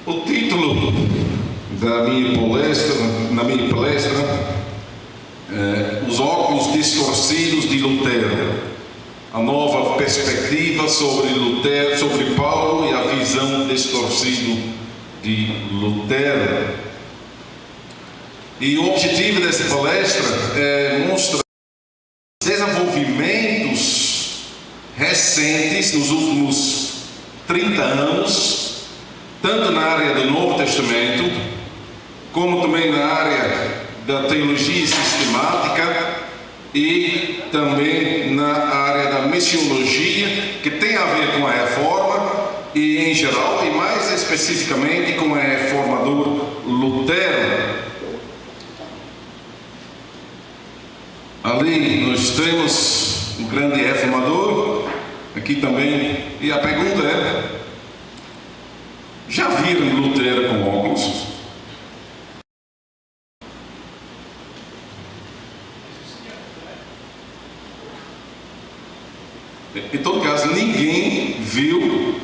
O título da na minha palestra é Os óculos distorcidos de Lutero, a nova perspectiva sobre Lutero, sobre Paulo e a visão distorcida de Lutero. E o objetivo dessa palestra é mostrar desenvolvimentos recentes nos últimos 30 anos, tanto na área do Novo Testamento, como também na área da teologia sistemática e também na área da missiologia, que tem a ver com a reforma e em geral, e mais especificamente com o reformador Lutero. Ali nós temos o grande reformador, aqui também, e a pergunta é: já viram Lutero com óculos? Em todo caso, ninguém viu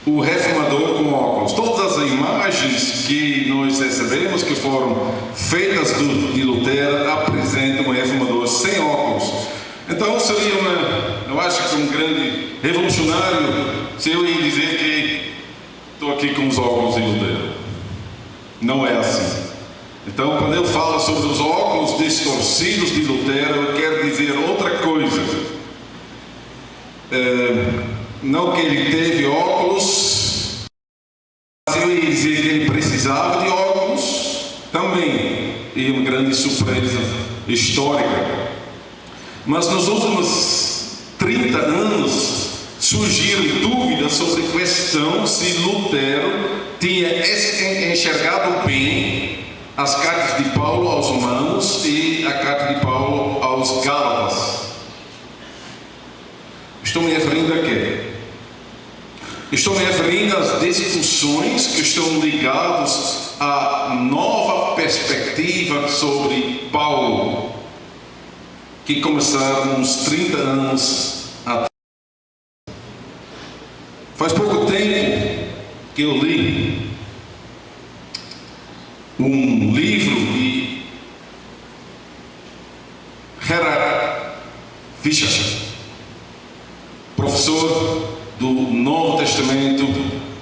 o reformador com óculos. Todas as imagens que nós recebemos, que foram feitas de Lutero, apresentam o reformador sem óculos. Então seria eu acho que um grande revolucionário se eu ia dizer que estou aqui com os óculos de Lutero. Não é assim. Então, quando eu falo sobre os óculos distorcidos de Lutero, eu quero dizer outra coisa. Não que ele teve óculos, mas eu ia dizer que ele precisava de óculos também, e uma grande surpresa histórica. Mas nos últimos 30 anos surgiram dúvidas sobre a questão se Lutero tinha enxergado bem as cartas de Paulo aos Romanos e a carta de Paulo aos Gálatas. Estou me referindo a quê? Estou me referindo às discussões que estão ligadas à nova perspectiva sobre Paulo, que começaram uns 30 anos atrás. Faz pouco tempo que eu li um livro de Gerhard Fischer, professor do Novo Testamento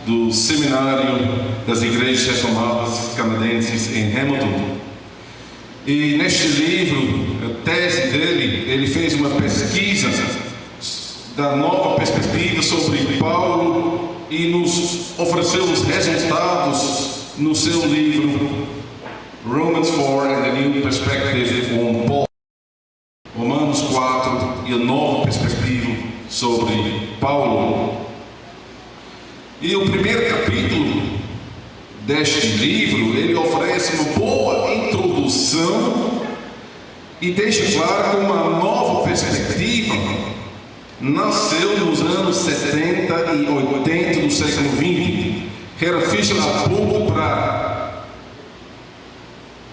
do Seminário das Igrejas Reformadas Canadenses em Hamilton. E neste livro, a tese dele, ele fez uma pesquisa da nova perspectiva sobre Paulo e nos ofereceu os resultados no seu livro Romans 4 and the New Perspective on Paul. Romanos 4 e a nova perspectiva sobre Paulo. E o primeiro capítulo deste livro, ele oferece uma boa introdução e deixa claro que uma nova perspectiva nasceu nos anos 70 e 80 do século XX. Gerhard Fischer aponta para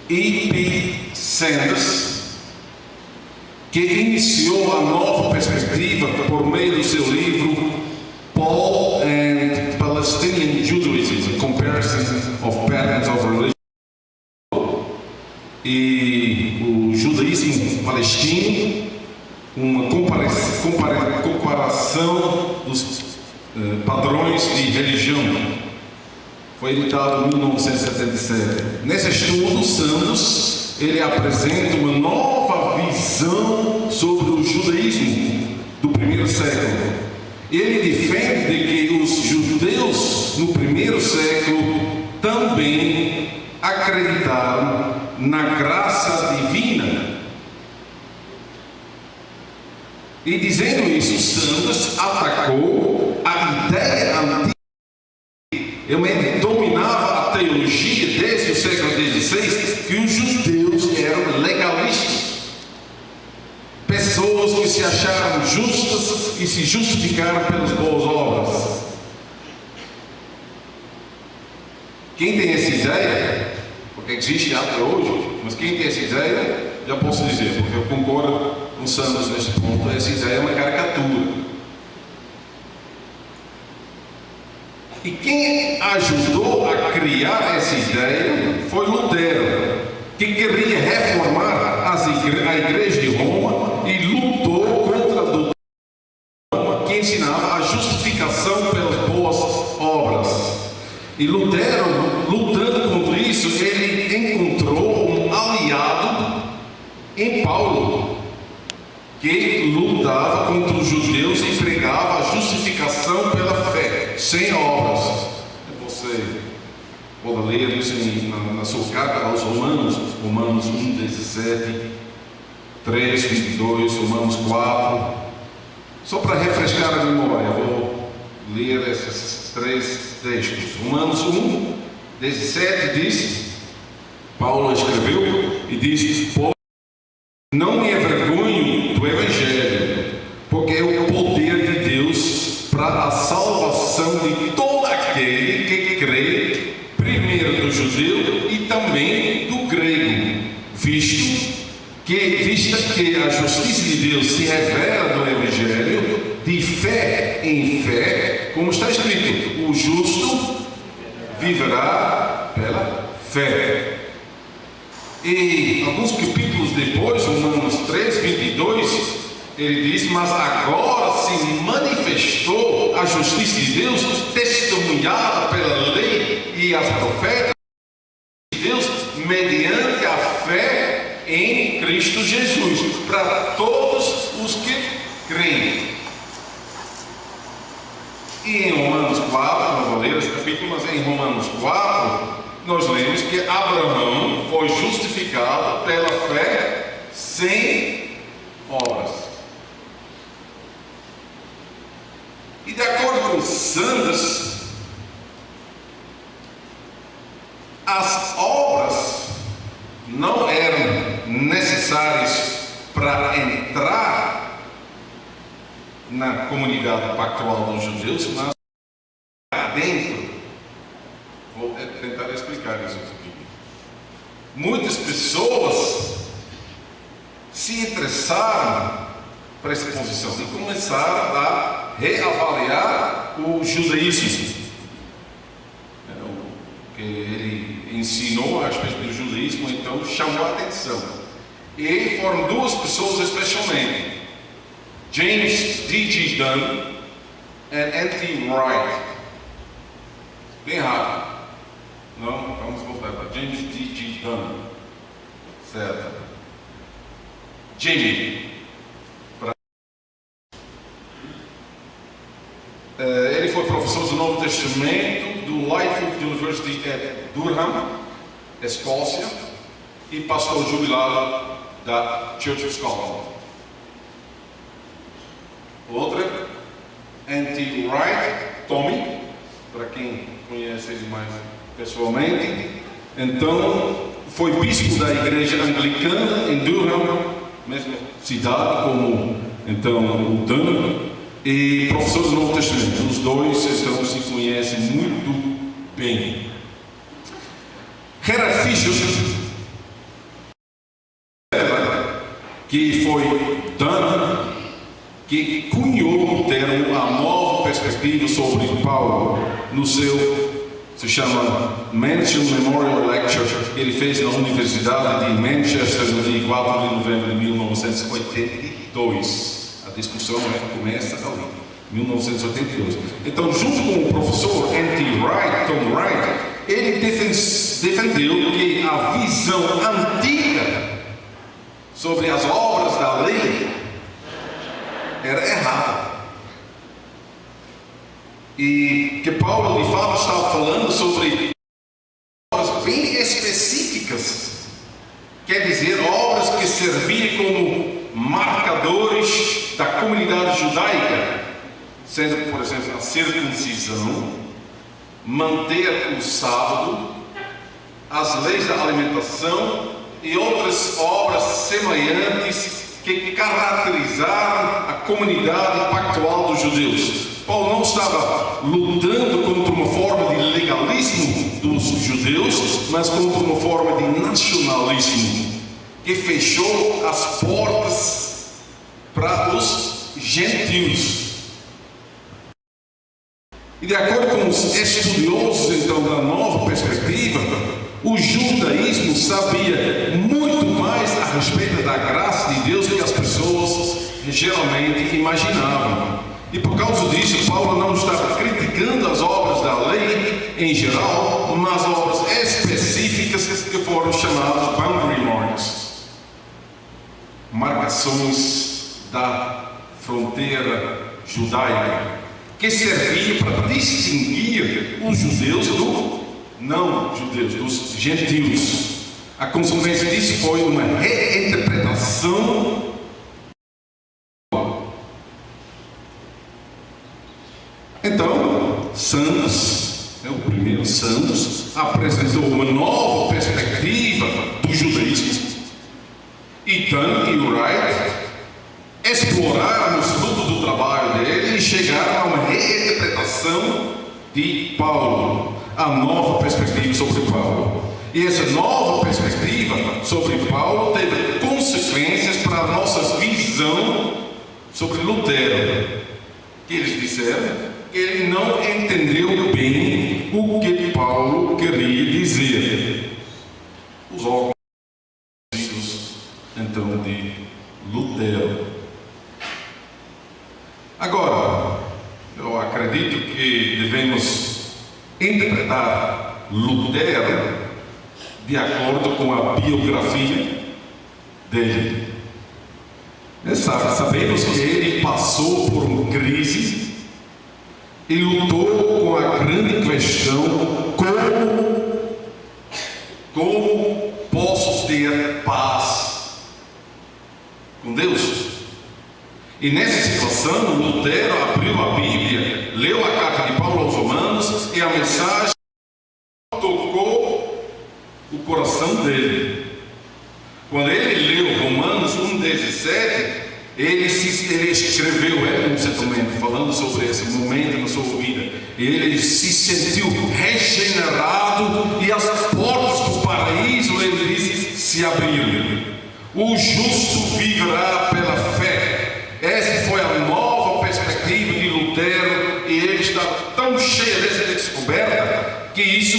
E.P. Sanders, que iniciou a nova perspectiva por meio do seu livro Paul and Palestinian Judaism, a Comparison of Patterns of Religion, e o judaísmo palestino, uma comparação dos padrões de religião. Foi editado em 1977. Nesse estudo, Sanders ele apresenta uma nova visão sobre o judaísmo do primeiro século. Ele defende que os judeus no primeiro século também acreditaram na graça divina. E dizendo isso, Sanders atacou a ideia antiga. Ele dominava a teologia desde o século XVI, que os judeus eram legalistas, pessoas que se acharam justas e se justificaram pelas boas obras. Quem tem essa ideia, porque existe até hoje, mas quem tem essa ideia, já posso dizer, porque eu concordo com Sanders neste ponto, essa ideia é uma caricatura. E quem ajudou a criar essa ideia foi Lutero, que queria reformar a igreja de Roma e lutou contra a doutrina de Roma, que ensinava a justificação pelas boas obras. E Lutero, lutando contra isso, ele encontrou um aliado em Paulo, que lutava contra os judeus e pregava a justificação pela fé, sem obras. Você pode ler isso na sua carta aos Romanos, Romanos 1, 17, 3, 22, Romanos 4. Só para refrescar a memória, vou ler esses 3 textos. Romanos 1, 17 diz, Paulo escreveu e diz: não me envergonho do Evangelho, porque é o poder de Deus para a salvação de todo aquele que crê, primeiro do judeu e também do grego, vista que a justiça de Deus se revela no Evangelho, de fé em fé, como está escrito: o justo viverá pela fé. E alguns capítulos depois, Romanos 3, 22, ele diz: mas agora se manifestou a justiça de Deus, testemunhada pela lei e as profetas de Deus, mediante a fé em Cristo Jesus, para todos os que creem. E em Romanos 4, não vou ler esse capítulo, mas em Romanos 4, nós lemos que Abraão foi justificado pela fé sem obras. E de acordo com Sanders, as obras não eram necessárias para entrar na comunidade pactual dos judeus, mas dentro. Vou tentar explicar isso aqui. Muitas pessoas se interessaram por essa posição e começaram a reavaliar o judaísmo, o que ele ensinou a respeito do judaísmo, então chamou a atenção. E foram duas pessoas especialmente, James D.G. Dunn e N.T. Wright. Bem rápido. Não, vamos voltar para James D.G. Dunn. Certo. Jamie. Ele foi professor do Novo Testamento do Lightfoot University de Durham, Escócia, e pastor jubilado da Church of Scotland. Outra, N.T. Wright, Tommy, para quem conhece ele mais pessoalmente. Então, foi bispo da igreja anglicana em Durham, mesma cidade como então o Dunn, e professor do Novo Testamento. Os dois então se conhecem muito bem. Gerhard Fischer, que foi Dunn, que cunhou o termo a nova perspectiva sobre Paulo no seu, se chama Mansion Memorial Lecture, que ele fez na Universidade de Manchester no dia 4 de novembro de 1982. A discussão começa ali, 1982. Então, junto com o professor N.T. Wright, Tom Wright, ele defendeu que a visão antiga sobre as obras da lei era errada. E que Paulo de fato estava falando sobre obras bem específicas, quer dizer, obras que serviam como marcadores da comunidade judaica, sendo, por exemplo, a circuncisão, manter o sábado, as leis da alimentação e outras obras semelhantes que caracterizaram a comunidade pactual dos judeus. Paulo não estava lutando contra uma forma de legalismo dos judeus, mas contra uma forma de nacionalismo, que fechou as portas para os gentios. E de acordo com os estudiosos, então, da nova perspectiva, o judaísmo sabia muito mais a respeito da graça de Deus do que as pessoas geralmente imaginavam. E por causa disso, Paulo não estava criticando as obras da lei em geral, mas obras específicas que foram chamadas boundary marks, marcações da fronteira judaica, que servia para distinguir os judeus dos não-judeus, dos gentios. A consequência disso foi uma reinterpretação. Então, Santos, o primeiro Santos, apresentou uma nova perspectiva do judaísmo. E Dunn e Wright exploraram os frutos do trabalho dele e chegaram a uma reinterpretação de Paulo, a nova perspectiva sobre Paulo. E essa nova perspectiva sobre Paulo teve consequências para a nossa visão sobre Lutero, que eles disseram que ele não entendeu bem o que Paulo queria dizer. Os órgãos então de Lutero. Agora, eu acredito que devemos interpretar Lutero de acordo com a biografia dele. Sabemos que ele passou por uma crise e lutou com a grande questão: como posso ter paz com Deus? E nessa situação, Lutero abriu a Bíblia, leu a carta de Paulo aos Romanos, e a mensagem tocou o coração dele. Quando ele leu Romanos 1,17, ele escreveu um sentimento falando sobre esse momento na sua vida. Ele se sentiu regenerado e as portas do paraíso, ele disse, se abriram. O justo viverá pela fé. Essa foi a nova perspectiva de Lutero, e ele está tão cheio dessa descoberta que isso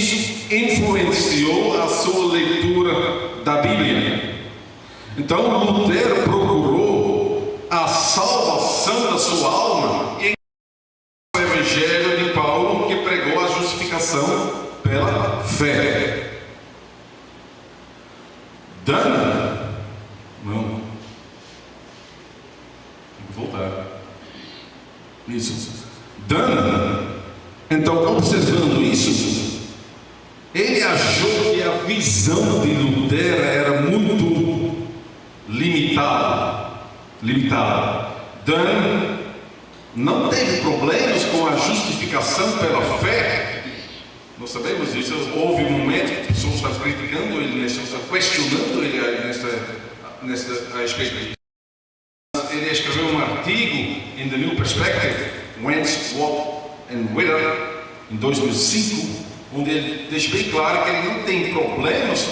influenciou a sua leitura da Bíblia. Então Lutero procurou a salvação da sua alma em o Evangelho de Paulo, que pregou a justificação pela fé. Então, observando isso, ele achou que a visão de Lutero era muito limitada. Dunn não teve problemas com a justificação pela fé. Nós sabemos disso. Houve um momento que pessoas estavam criticando ele, estavam questionando ele a respeito disso. Ele escreveu um artigo em The New Perspective, Wentz, Watt and Wither, em 2005, onde ele deixa bem claro que ele não tem problemas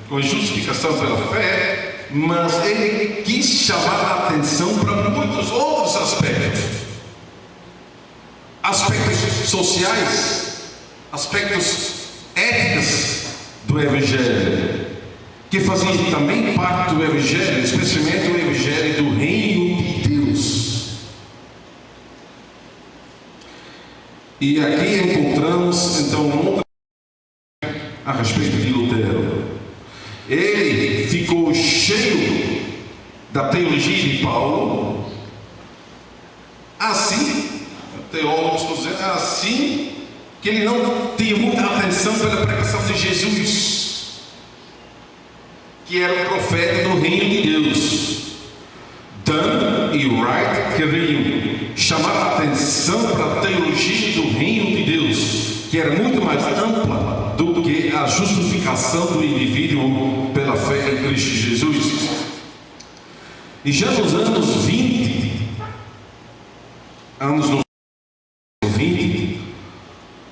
com justificação pela fé, mas ele quis chamar a atenção para muitos outros aspectos sociais, aspectos éticos do Evangelho, que faziam também parte do Evangelho, especialmente o Evangelho do Reino de Deus. E aqui encontramos então outra a respeito de Lutero. Ele ficou cheio da teologia de Paulo, assim, teólogos estão dizendo, assim, que ele não tinha muita atenção pela pregação de Jesus, que era o profeta do reino de Deus. Dunn e Wright queriam chamar a atenção para a teologia do reino de Deus, que era muito mais ampla do que a justificação do indivíduo pela fé em Cristo Jesus. E já nos anos 20,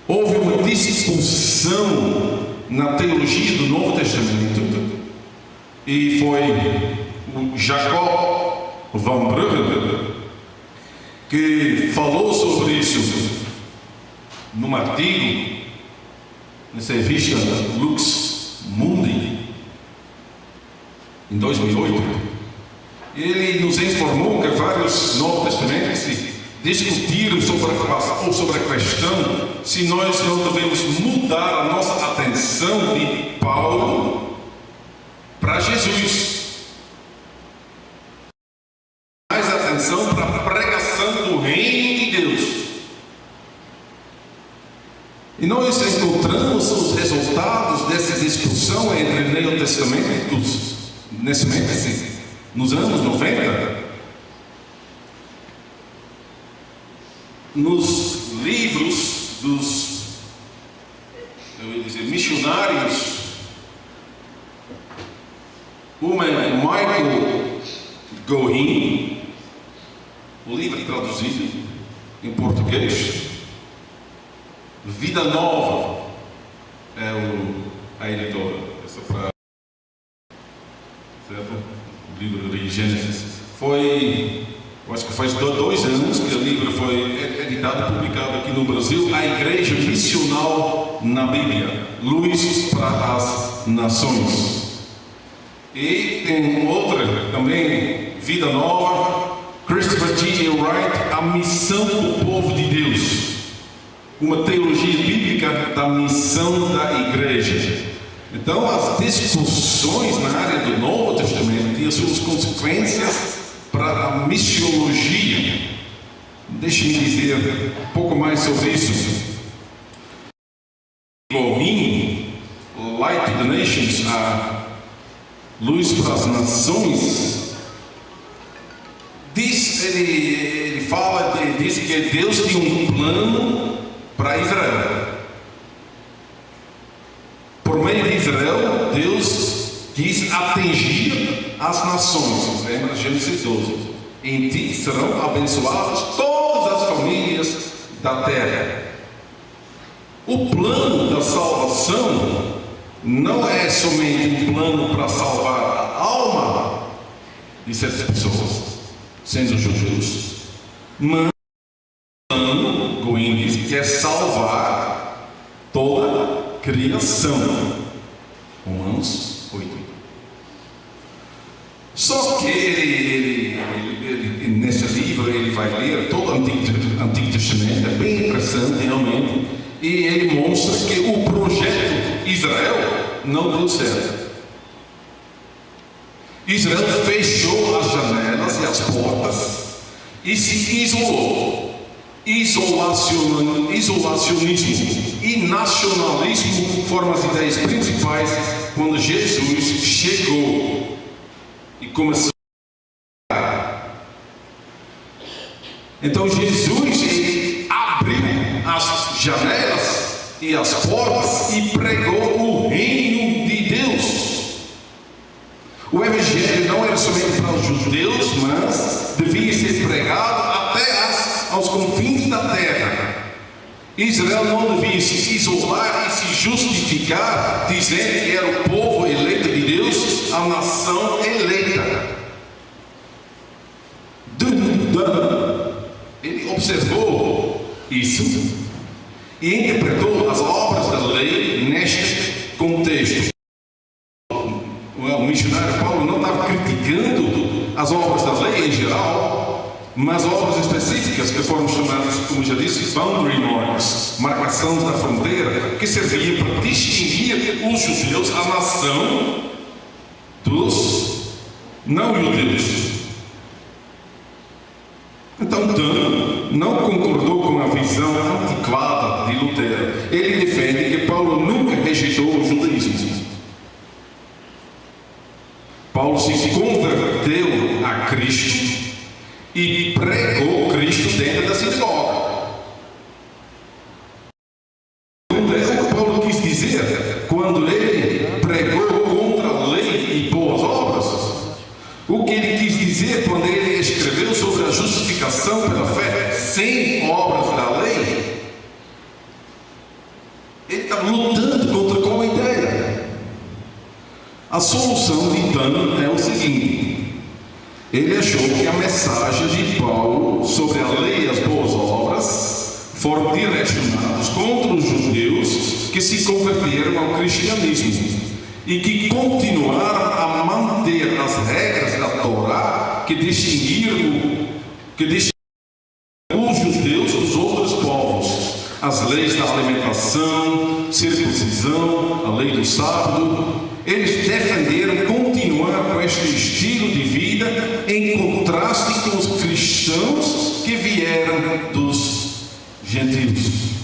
houve uma discussão na teologia do Novo Testamento, e foi o Jacob van Brugge que falou sobre isso num artigo nessa revista Lux Mundi em 2008. Ele nos informou que vários Novos Testamentos discutiram sobre a questão se nós não devemos mudar a nossa atenção de Paulo para Jesus. Mais atenção para a pregação do reino de Deus. E nós encontramos os resultados dessa discussão entre neotestamentos nos anos 90, nos livros dos, missionários, como é Michael Gorin, o livro traduzido em português, Vida Nova, é a editora, essa frase, certo? O livro de Gênesis. Eu acho que faz 2 anos que o livro foi editado e publicado aqui no Brasil, A Igreja Missional na Bíblia, Luz para as Nações. E tem outra também, Vida Nova, Christopher G. Wright, A Missão do Povo de Deus, uma teologia bíblica da missão da igreja. Então, as discussões na área do Novo Testamento e as suas consequências para a missiologia. Deixe-me dizer um pouco mais sobre isso. Gorin, Light to the Nations, a Luz para as Nações, diz que Deus tem um plano para Israel. Por meio de Israel, Deus quis atingir as nações. Lembra Gênesis 12? Em ti serão abençoadas todas as famílias da terra. O plano da salvação não é somente um plano para salvar a alma de certas pessoas, sendo judeus, mas o plano, Goin diz, que é salvar toda a criação. Romanos 8. Só que ele nesse livro ele vai ler todo o Antigo Testamento, é bem interessante realmente, e ele mostra que o projeto Israel não deu certo. Israel fechou as janelas e as portas e se isolou. Isolacionismo e nacionalismo foram as ideias principais quando Jesus chegou e começou a. Então Jesus ele abriu as janelas e as portas e pregou o reino de Deus. O evangelho não era somente para os judeus, mas devia ser pregado até aos confins da terra. Israel não devia se isolar e se justificar dizendo que era o povo eleito de Deus, a nação eleita. Ele observou isso e interpretou as obras da lei neste contexto. O missionário Paulo não estava criticando as obras da lei em geral, mas obras específicas que foram chamadas, como já disse, boundary marks, marcações da fronteira, que serviam para distinguir os judeus, a nação, dos não-judeus. Então, Dan não concordou com a visão antiquada de Lutero. Ele defende que Paulo nunca rejeitou o judaísmo. Paulo se converteu a Cristo e pregou Cristo dentro da sinagoga. É o que Paulo quis dizer quando ele pregou contra a lei e boas obras. O que ele quis dizer quando ele escreveu sobre a justificação pela fé sem obras da lei. Ele está lutando contra qual ideia? A solução de Dan é o seguinte: Ele achou que a mensagem de Paulo sobre a lei e as boas obras foram direcionados contra os judeus que se converteram ao cristianismo e que continuaram a manter as regras da Torá que distinguiram os judeus dos outros povos, as leis da alimentação, circuncisão, a lei do sábado. Eles defenderam continuar com este estilo de vida em contraste com os cristãos que vieram dos gentios.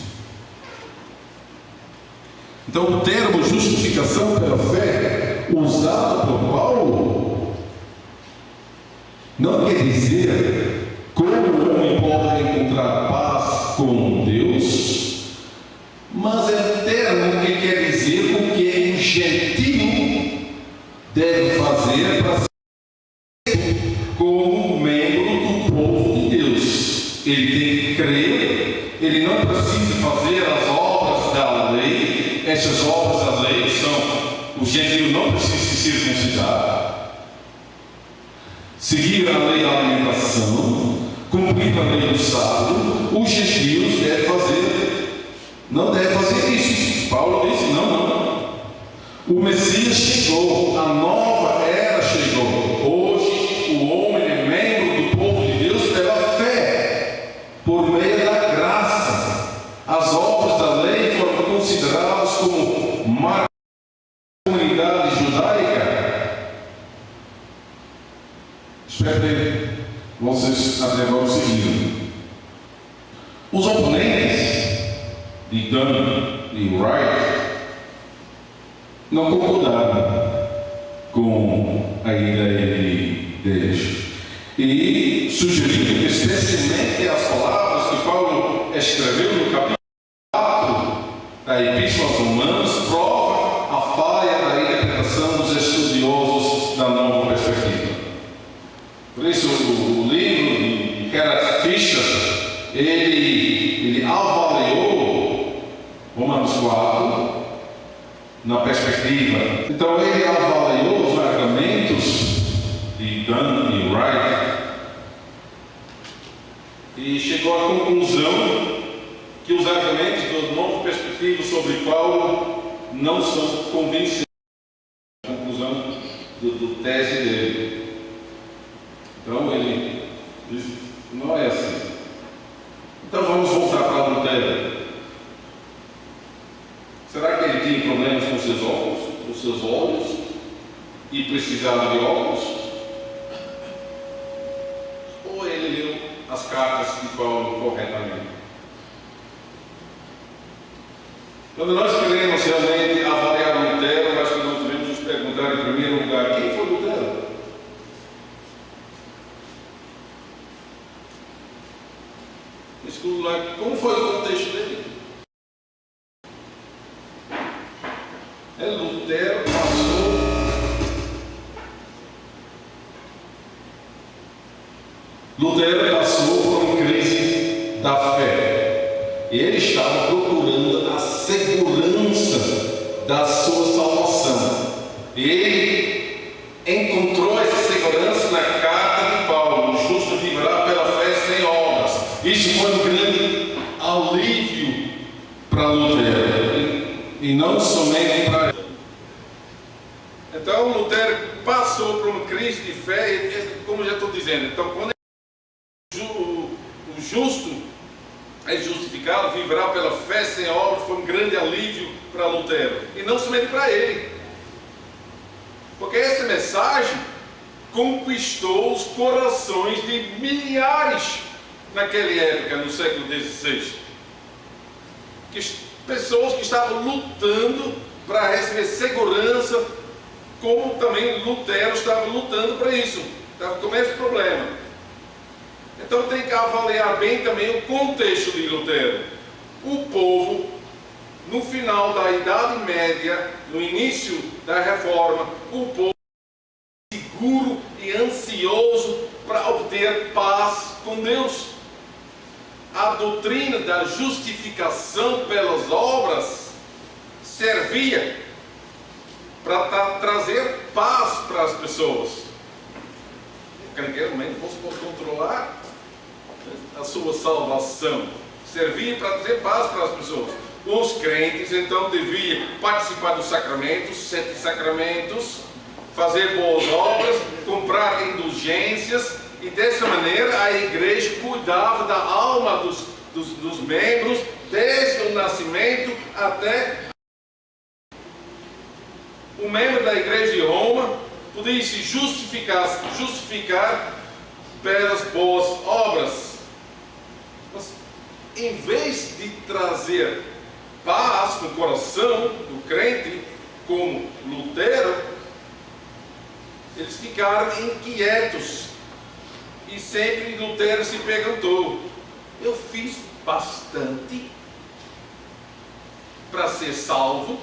Então, o termo justificação pela fé, usado por Paulo, não quer dizer como o homem pode encontrar paz com Deus, mas é um termo que quer dizer o que o gentio deve fazer para ser como membro do povo de Deus. Ele tem que crer, ele não precisa fazer as obras da lei. Essas obras da lei são: o gentio não precisa se circuncidar, seguir a lei da alimentação, cumprir a lei do sábado. Os gentios não devem fazer isso. Paulo disse: não. O Messias chegou, a nova era chegou. Hoje o homem é membro do povo de Deus pela fé, por meio da graça. As obras da lei foram consideradas como marca da comunidade judaica. Espero que vocês até agora seguiram. Os oponentes de Dunn e Wright não concordaram com a ideia deles e sugeriram que, especialmente as palavras que Paulo escreveu no capítulo 4 da Epístola aos Romanos, prova a falha da interpretação dos estudiosos da nova perspectiva. Por isso, o livro de Gerhard Fischer, ele avaliou Romanos 4 na perspectiva. Então, ele avaliou os argumentos de Dunn e Wright e chegou à conclusão que os argumentos do novo perspectiva sobre Paulo não são convincentes. A conclusão do tese dele. Então ele diz: não é assim. Então vamos voltar para Lutero. Será que ele tinha problemas com seus olhos e precisava de óculos? Ou ele leu as cartas de Paulo corretamente? Quando nós queremos realmente avaliar Lutero, acho que nós devemos nos perguntar em primeiro lugar: quem foi Lutero? Em segundo lugar, como foi o contexto dele? Lutero passou por uma crise da fé. E ele estava procurando a segurança da sua salvação. E ele encontrou essa segurança na carta de Paulo: o justo viverá pela fé sem obras. Isso foi um grande alívio para Lutero, e não somente para ele. Então Lutero passou por uma crise de fé, como já estou dizendo. Então, quando o justo é justificado, viverá pela fé sem obras, foi um grande alívio para Lutero, e não somente para ele, porque essa mensagem conquistou os corações de milhares naquela época, no século XVI, pessoas que estavam lutando para receber segurança, como também Lutero estava lutando para isso, estava com esse problema. Então tem que avaliar bem também o contexto de Lutero. O povo, no final da Idade Média, no início da Reforma, o povo seguro e ansioso para obter paz com Deus. A doutrina da justificação pelas obras servia para trazer paz para as pessoas. Naquele momento você pode controlar a sua salvação, servir para trazer paz para as pessoas. Os crentes então deviam participar dos sacramentos, 7 sacramentos, fazer boas obras, comprar indulgências, e dessa maneira a igreja cuidava da alma dos membros, desde o nascimento até o membro da igreja de Roma podia se justificar pelas boas obras. Mas em vez de trazer paz no coração do crente, como Lutero, eles ficaram inquietos. E sempre Lutero se perguntou: eu fiz bastante para ser salvo?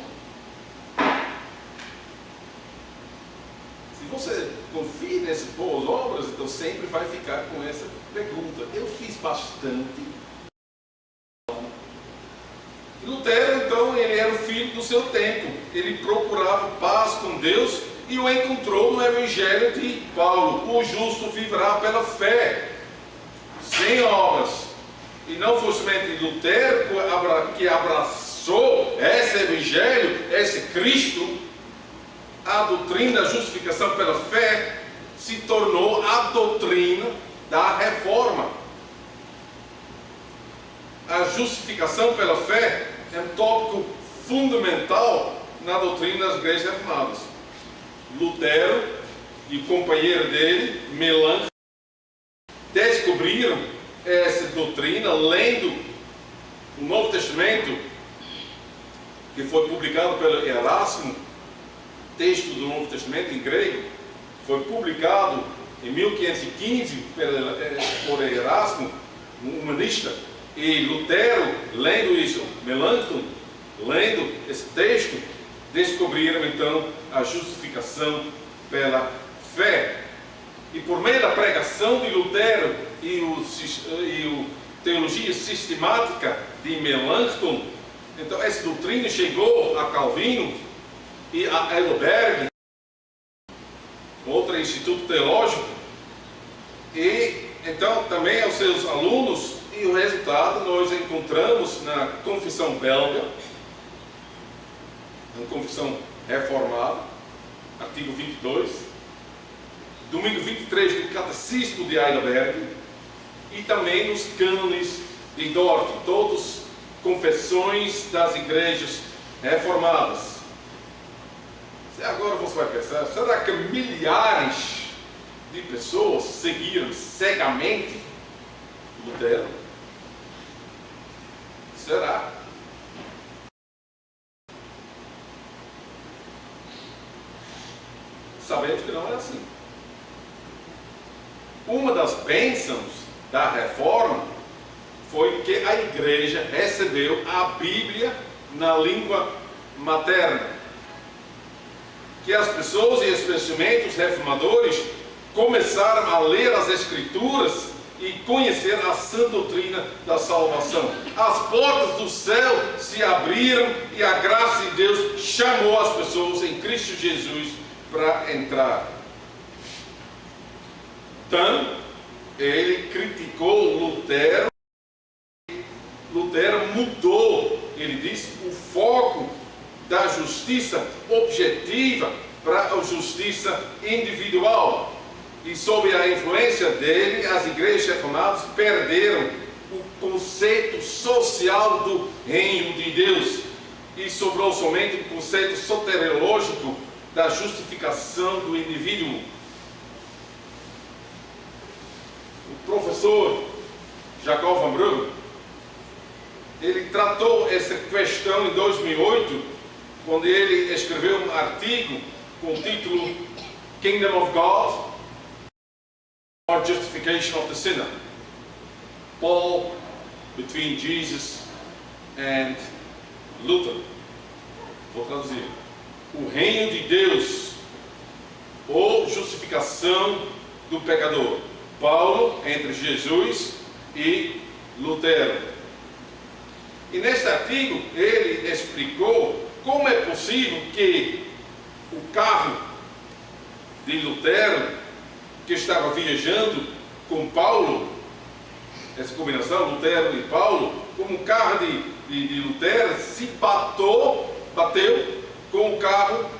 Se você confia nessas boas obras, então sempre vai ficar com essa pergunta: eu fiz bastante? Lutero, então, ele era o filho do seu tempo. Ele procurava paz com Deus e o encontrou no Evangelho de Paulo: o justo viverá pela fé, sem obras. E não foi somente Lutero que abraçou esse Evangelho, esse Cristo. A doutrina da justificação pela fé se tornou a doutrina da Reforma. A justificação pela fé é um tópico fundamental na doutrina das igrejas reformadas. Lutero e o companheiro dele, Melanchthon, descobriram essa doutrina lendo o Novo Testamento, que foi publicado pelo Erasmo. Texto do Novo Testamento em grego foi publicado em 1515 por Erasmo, um humanista. E Lutero, lendo isso, Melanchthon, lendo esse texto, descobriram então a justificação pela fé. E por meio da pregação de Lutero e a teologia sistemática de Melanchthon, então essa doutrina chegou a Calvino e a Heidelberg, outro instituto teológico, e então também aos seus alunos. E o resultado nós encontramos na confissão belga, na confissão reformada, artigo 22, domingo 23 do Catecismo de Heidelberg, e também nos cânones de Dort, todos confissões das igrejas reformadas. Agora você vai pensar: será que milhares de pessoas seguiram cegamente Lutero? Será? Sabemos que não é assim. Uma das bênçãos da reforma foi que a igreja recebeu a Bíblia na língua materna. Que as pessoas, e especialmente os reformadores, começaram a ler as Escrituras e conhecer a sã doutrina da salvação. As portas do céu se abriram e a graça de Deus chamou as pessoas em Cristo Jesus para entrar. Então, ele criticou Lutero. Lutero mudou, ele disse, o foco da justiça objetiva para a justiça individual. E sob a influência dele, as igrejas reformadas perderam o conceito social do reino de Deus e sobrou somente o conceito soteriológico da justificação do indivíduo. O professor Jacob van Brugge, ele tratou essa questão em 2008, quando ele escreveu um artigo com o título Kingdom of God or Justification of the Sinner. Paul between Jesus and Luther. Vou traduzir. O reino de Deus ou justificação do pecador. Paulo entre Jesus e Lutero. E neste artigo ele explicou como é possível que o carro de Lutero que estava viajando com Paulo, essa combinação, Lutero e Paulo, como o carro de Lutero se bateu com o carro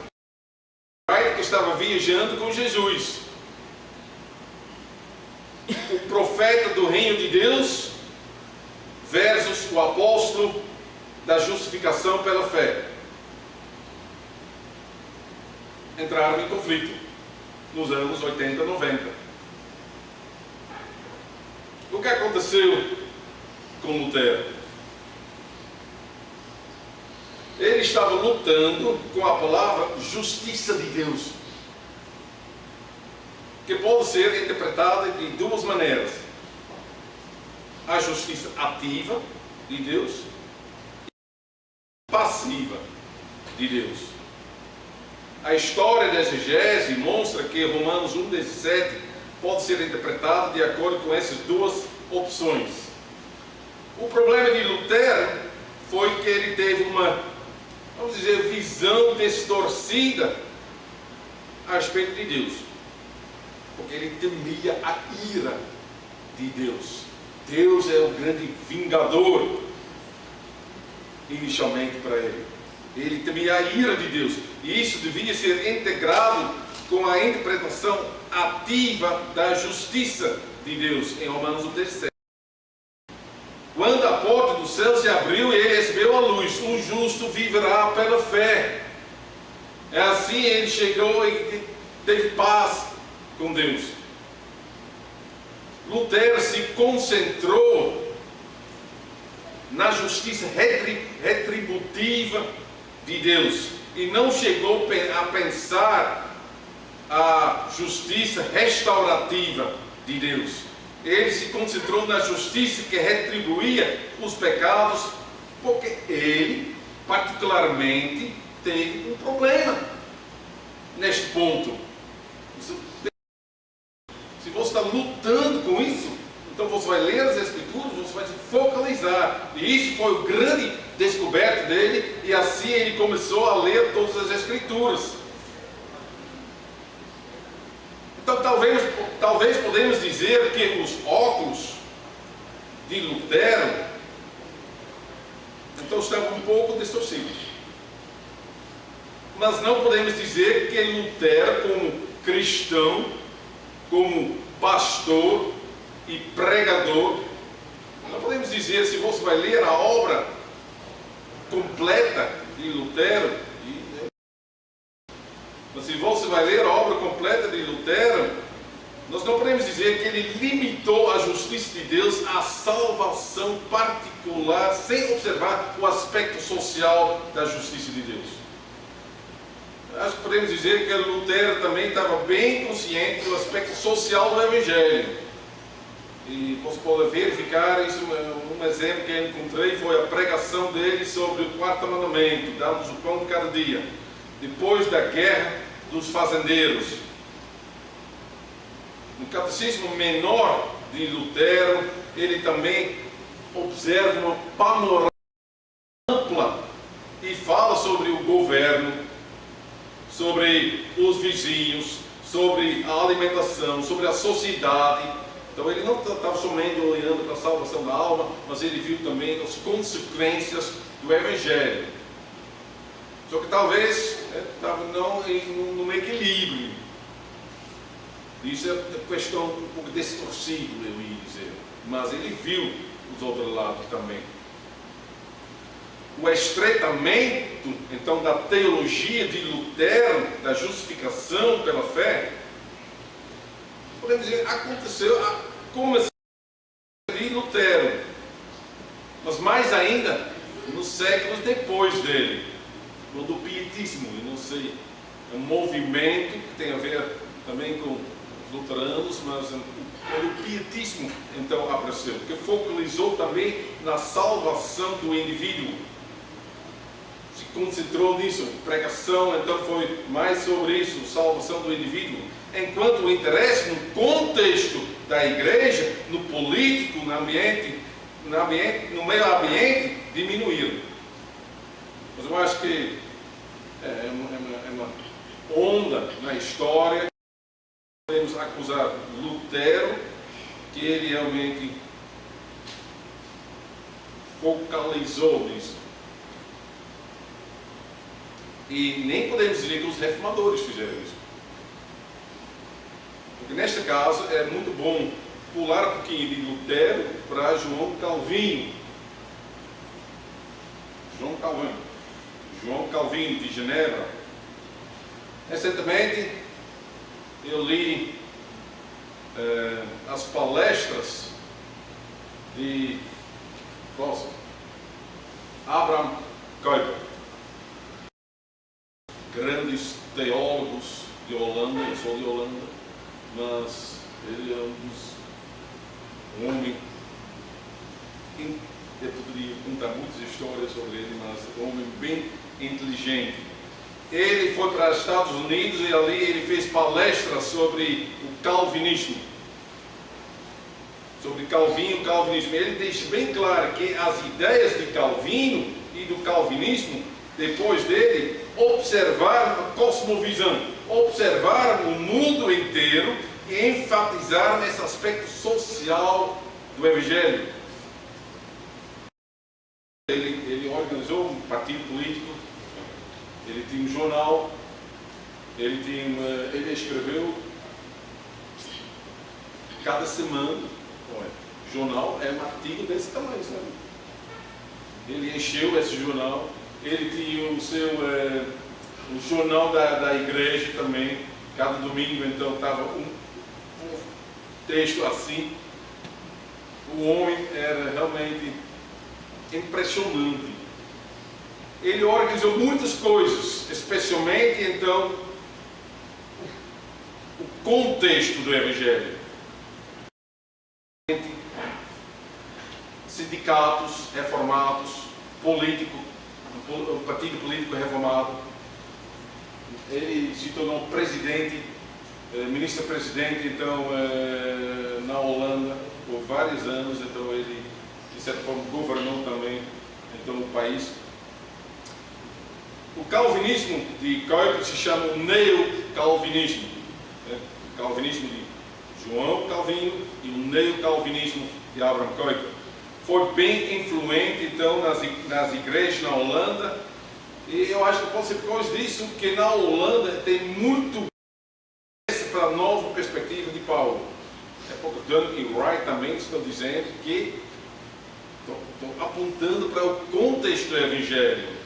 que estava viajando com Jesus. O profeta do reino de Deus versus o apóstolo da justificação pela fé entraram em conflito nos anos 80, 90. O que aconteceu com Lutero? Ele estava lutando com a palavra justiça de Deus, que pode ser interpretada de duas maneiras: a justiça ativa de Deus e passiva de Deus. A história da exegese mostra que Romanos 1,17 pode ser interpretado de acordo com essas duas opções. O problema de Lutero foi que ele teve uma, vamos dizer, visão distorcida a respeito de Deus, porque ele temia a ira de Deus. Deus é o grande vingador, inicialmente para ele. Ele temia a ira de Deus, e isso devia ser integrado com a interpretação ativa da justiça de Deus, em Romanos 1,17. Quando a porta do céu se abriu e ele recebeu a luz, o justo viverá pela fé. É assim ele chegou e teve paz com Deus. Lutero se concentrou na justiça retributiva de Deus e não chegou a pensar a justiça restaurativa de Deus. Ele se concentrou na justiça que retribuía os pecados, porque ele particularmente teve um problema neste ponto. Se você está lutando com isso, então você vai ler as Escrituras, você vai se focalizar. E isso foi o grande descoberto dele, e assim ele começou a ler todas as Escrituras. Então talvez podemos dizer que os óculos de Lutero então estavam um pouco distorcidos. Mas não podemos dizer que Lutero, como cristão, como pastor e pregador, não podemos dizer, se você vai ler a obra completa de Lutero, mas se você vai ler a obra completa de Lutero, nós não podemos dizer que ele limitou a justiça de Deus à salvação particular, sem observar o aspecto social da justiça de Deus. Acho que podemos dizer que Lutero também estava bem consciente do aspecto social do Evangelho. E você pode verificar isso. Um exemplo que eu encontrei foi a pregação dele sobre o quarto mandamento: dá-nos o pão de cada dia. Depois da guerra dos fazendeiros. No Catecismo Menor de Lutero, ele também observa uma panorama ampla e fala sobre o governo, sobre os vizinhos, sobre a alimentação, sobre a sociedade. Então ele não estava somente olhando para a salvação da alma, mas ele viu também as consequências do Evangelho. Só que talvez estava não num equilíbrio. Isso é uma questão um pouco distorcida, eu ia dizer. Mas ele viu os outros lados também. O estreitamento, então, da teologia de Lutero, da justificação pela fé, podemos dizer, aconteceu, começou de Lutero, mas mais ainda nos séculos depois dele, do pietismo. Eu não sei, é um movimento que tem a ver também com os luteranos, mas o pietismo então apareceu, que focalizou também na salvação do indivíduo. Se concentrou nisso, pregação então foi mais sobre isso, salvação do indivíduo, enquanto o interesse no contexto da igreja, no político, no meio ambiente, diminuíram. Mas eu acho que é uma onda na história. Podemos acusar focalizou nisso. E nem podemos dizer que os reformadores fizeram isso. Porque neste caso é muito bom pular um pouquinho de Lutero para João Calvino. João Calvino de Genebra. Recentemente eu li as palestras de Abraham Kuyper, grandes teólogos de Holanda. Eu sou de Holanda, mas ele é um homem, eu poderia contar muitas histórias sobre ele, mas um homem bem inteligente. Ele foi para os Estados Unidos e ali ele fez palestras sobre o calvinismo, sobre Calvino, calvinismo. Ele deixa bem claro que as ideias de Calvino e do calvinismo, depois dele, observaram a cosmovisão, observaram o mundo inteiro e enfatizaram esse aspecto social do Evangelho. Ele organizou um partido político, ele tinha um jornal, ele escreveu cada semana. O jornal é um artigo desse tamanho, sabe? Ele encheu esse jornal. Ele tinha o jornal da igreja também. Cada domingo, então, estava um texto assim. O homem era realmente impressionante. Ele organizou muitas coisas, especialmente, então, o contexto do Evangelho. Sindicatos reformados, o partido político reformado. Ele se tornou presidente, ministro-presidente, então, na Holanda, por vários anos. Então, ele, de certa forma, governou também então, o país. O calvinismo de Kuyper se chama o neocalvinismo. O calvinismo de João Calvino e o neocalvinismo de Abraham Kuyper. Foi bem influente, então, nas igrejas na Holanda. E eu acho que pode ser por causa disso que na Holanda tem muito para a nova perspectiva de Paulo. É pouco Dunn e Wright também estão dizendo que estão apontando para o contexto do Evangelho.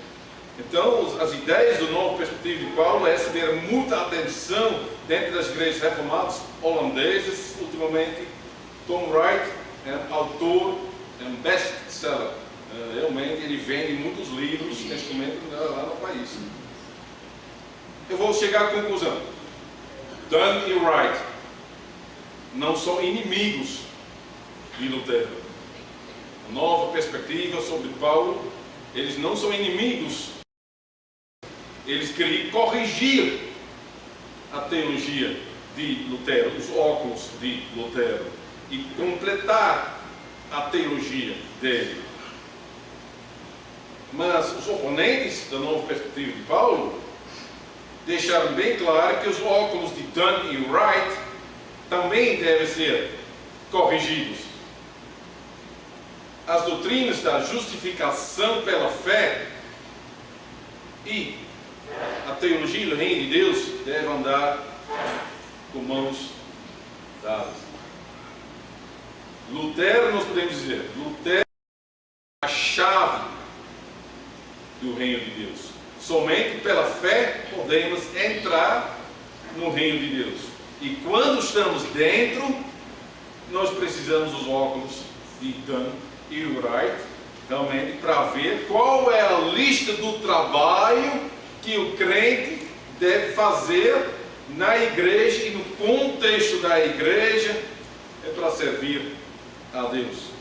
Então, as ideias do novo perspectiva de Paulo receberam muita atenção dentro das igrejas reformadas holandesas. Ultimamente, Tom Wright é um autor, é um best-seller. Realmente, ele vende muitos livros neste momento lá no país. Eu vou chegar à conclusão. Dunn e Wright não são inimigos de Lutero. A nova perspectiva sobre Paulo, eles não são inimigos. Eles queriam corrigir a teologia de Lutero, os óculos de Lutero, e completar a teologia dele. Mas os oponentes da nova perspectiva de Paulo deixaram bem claro que os óculos de Dunn e Wright também devem ser corrigidos. As doutrinas da justificação pela fé e a teologia do reino de Deus devem andar com mãos dadas. Lutero, nós podemos dizer, Lutero é a chave do reino de Deus. Somente pela fé podemos entrar no reino de Deus. E quando estamos dentro, nós precisamos dos óculos de Dunn e Wright, realmente, para ver qual é a lista do trabalho que o crente deve fazer na igreja e no contexto da igreja para servir a Deus.